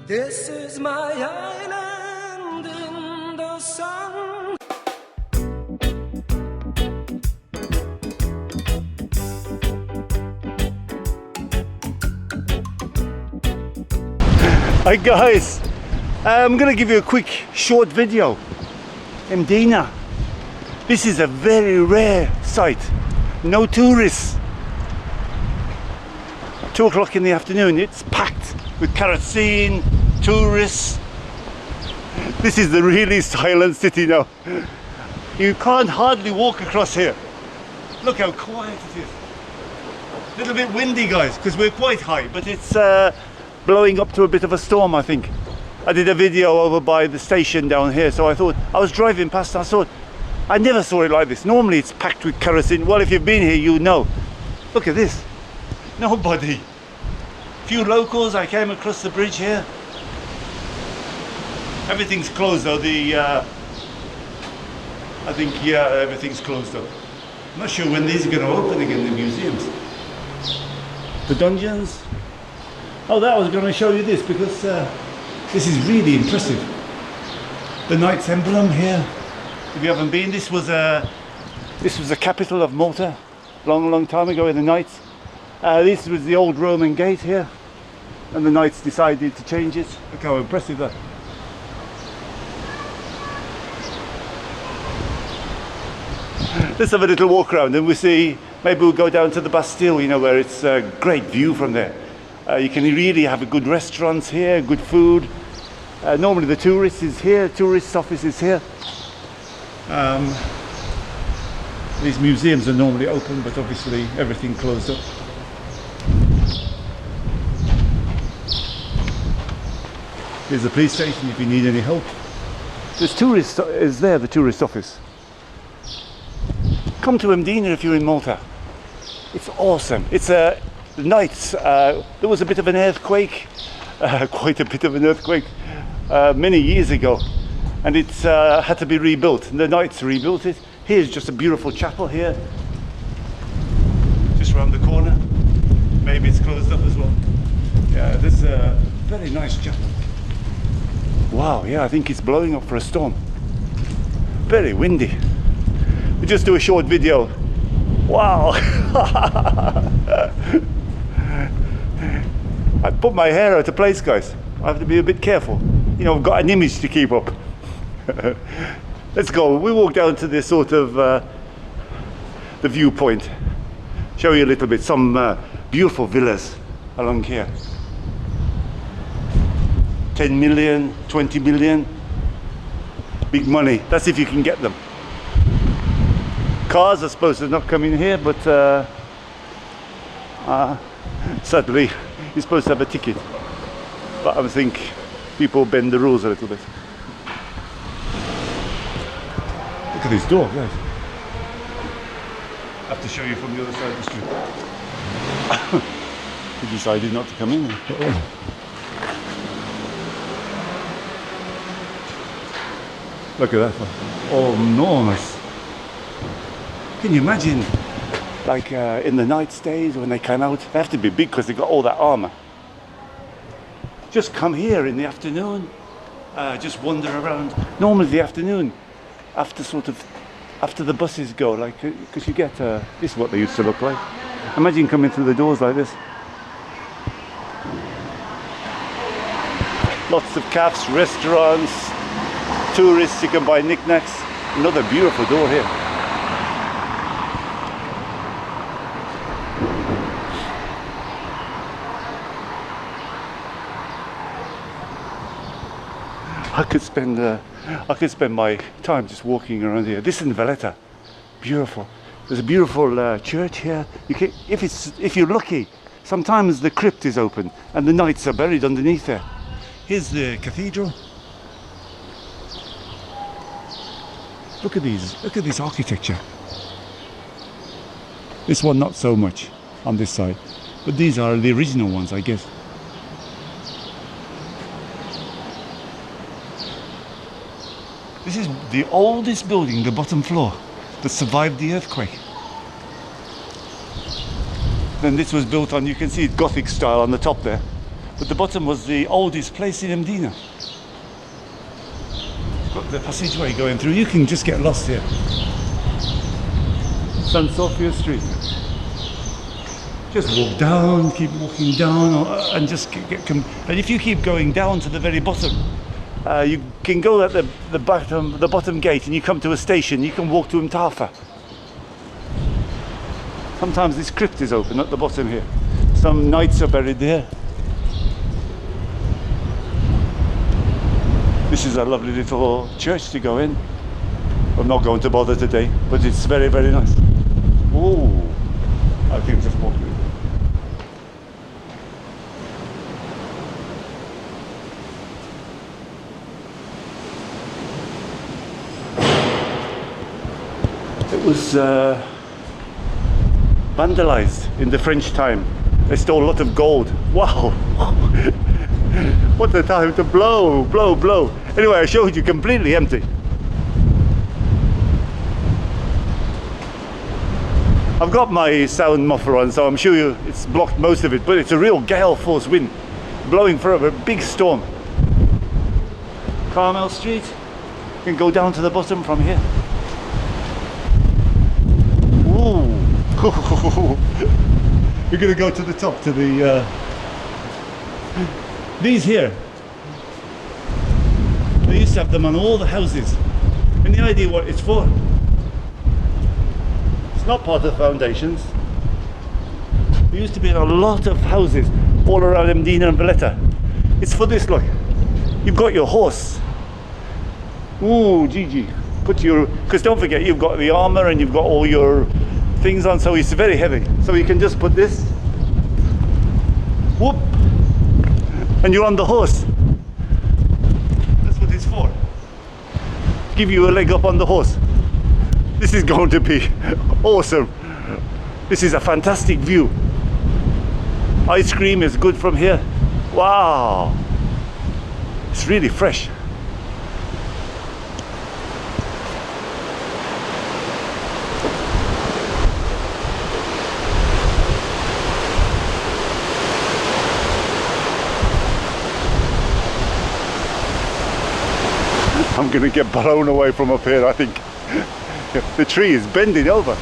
This is my island in the sun. Hi guys, I'm gonna give you a quick short video. Mdina. This is a very rare site. No tourists. 2 o'clock in the afternoon, it's packed with kerosene, tourists. This is the really silent city now. You can't hardly walk across here. Look how quiet it is. A little bit windy guys, because we're quite high, but it's blowing up to a bit of a storm, I think. I did a video over by the station down here, so I thought, I was driving past and I thought, I never saw it like this. Normally it's packed with kerosene. Well, if you've been here, you know. Look at this. Nobody. Few locals, I came across the bridge here. Everything's closed though. I think, yeah, everything's closed though. I'm not sure when these are going to open again, the museums. The dungeons. Oh, that I was going to show you this because this is really impressive. The Knight's emblem here. If you haven't been, this was the capital of Malta, long time ago in the Knights. This was the old Roman gate here, and the Knights decided to change it. Look how impressive that. Let's have a little walk around and we'll see, maybe we'll go down to the Bastille, you know, where it's a great view from there. You can really have a good restaurants here, good food. Normally the tourist is here, tourist office is here. These museums are normally open, but obviously everything closed up. Here's the police station if you need any help. There's tourist is there, the tourist office. Come to Mdina if you're in Malta. It's awesome. It's the Knights. There was a bit of an earthquake, quite a bit of an earthquake, many years ago, and it's had to be rebuilt. The Knights rebuilt it. Here's just a beautiful chapel here, just around the corner. Maybe it's closed up as well. Yeah, this is a very nice chapel. Wow, yeah, I think it's blowing up for a storm. Very windy. We just do a short video. Wow. I put my hair out of place, guys. I have to be a bit careful. You know, I've got an image to keep up. Let's go. We walk down to this sort of the viewpoint. Show you a little bit. Some beautiful villas along here. 10 million, 20 million. Big money. That's if you can get them. Cars are supposed to not come in here, but sadly, you're supposed to have a ticket. But I think people bend the rules a little bit. Look at this door, guys. I have to show you from the other side of the street. He decided not to come in. Look at that one. Oh, enormous. Can you imagine, like in the Knights days when they came out? They have to be big because they got all that armor. Just come here in the afternoon, just wander around. Normally the afternoon, after the buses go, like, because you get, this is what they used to look like. Imagine coming through the doors like this. Lots of cafes, restaurants, tourists, you can buy knickknacks. Another beautiful door here. I could spend my time just walking around here. This is in Valletta, beautiful. There's a beautiful church here. You can, if you're lucky, sometimes the crypt is open and the Knights are buried underneath there. Here's the cathedral. Look at this architecture. This one not so much on this side, but these are the original ones, I guess. This is the oldest building, the bottom floor, that survived the earthquake. Then this was built on, you can see it Gothic style on the top there. but the bottom was the oldest place in Mdina. It's got the passageway going through. You can just get lost here. San Sofia Street. Just walk down, keep walking down, and just and if you keep going down to the very bottom, you can go at the bottom gate, and you come to a station. You can walk to Mtafa. Sometimes this crypt is open at the bottom here. Some knights are buried there. This is a lovely little church to go in. I'm not going to bother today, but it's very, very nice. Oh, I think just walked in. It was vandalized in the French time. They stole a lot of gold. Wow! What a time to blow, blow, blow. Anyway, I showed you completely empty. I've got my sound muffler on, so I'm sure it's blocked most of it, but it's a real gale force wind blowing through a big storm. Carmel Street. You can go down to the bottom from here. Ooh. We're going to go to the top, to the these here. They used to have them on all the houses. Any idea what it's for? It's not part of the foundations. There used to be a lot of houses all around Mdina and Valletta. It's for this, look. You've got your horse. Ooh, Gigi. Put your, because don't forget, you've got the armor and you've got all your things on, so it's very heavy. So you can just put this. Whoop. And you're on the horse. That's what it's for. Give you a leg up on the horse. This is going to be awesome. This is a fantastic view. Ice cream is good from here. Wow. It's really fresh. I'm going to get blown away from up here, I think. The tree is bending over.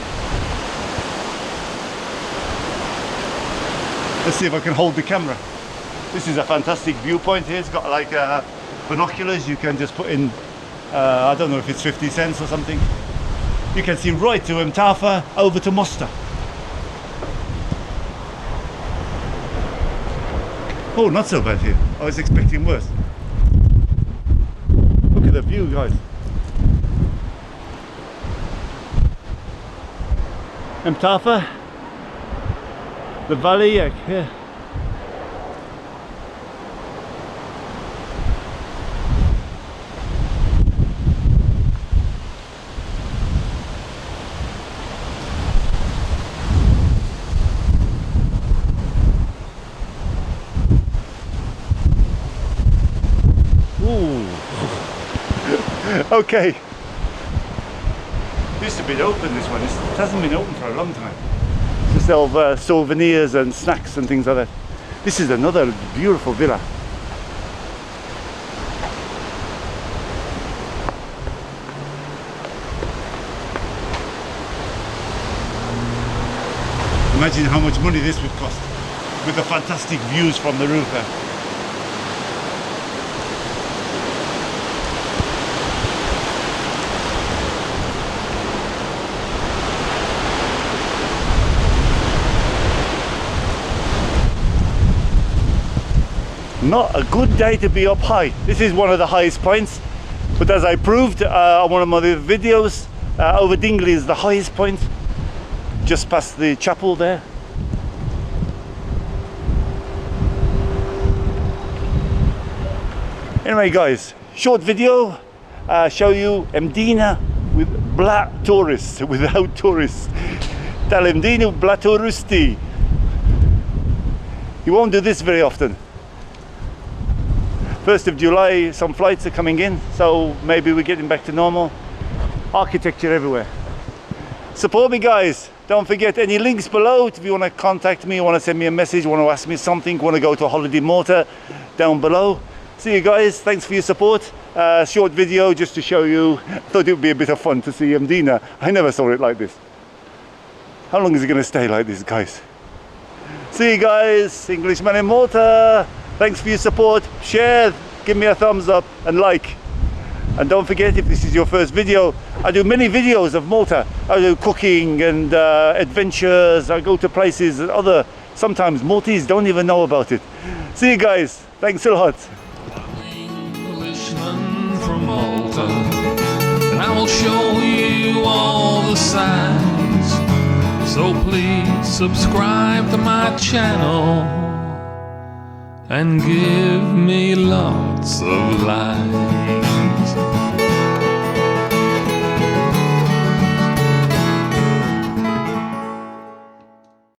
Let's see if I can hold the camera. This is a fantastic viewpoint here. It's got like binoculars. You can just put in, I don't know if it's 50 cents or something. You can see right to Mtafa, over to Mosta. Oh, not so bad here. I was expecting worse. Look at the view, guys. Mtafa, the valley here. Ooh. Okay. Used to be open, this one. It hasn't been open for a long time. To sell souvenirs and snacks and things like that. This is another beautiful villa. Imagine how much money this would cost with the fantastic views from the roof there. Not a good day to be up high. This is one of the highest points, but as I proved on one of my videos, over Dingley is the highest point, just past the chapel there. Anyway guys, short video, show you Mdina with black tourists, without tourists. Tal Mdina bla touristi. You won't do this very often. 1st of July, some flights are coming in, so maybe we're getting back to normal. Architecture everywhere. Support me, guys. Don't forget any links below if you want to contact me, want to send me a message, want to ask me something, want to go to a holiday in Malta, down below. See you guys, thanks for your support. Short video just to show you. Thought it would be a bit of fun to see Mdina. I never saw it like this. How long is it going to stay like this, guys? See you guys, Englishman in Malta. Thanks for your support. Share, give me a thumbs up and like. And don't forget, if this is your first video, I do many videos of Malta. I do cooking and adventures. I go to places that sometimes Maltese don't even know about it. See you guys. Thanks a lot. Englishman from Malta, and I will show you all the signs. So please subscribe to my channel and give me lots of likes.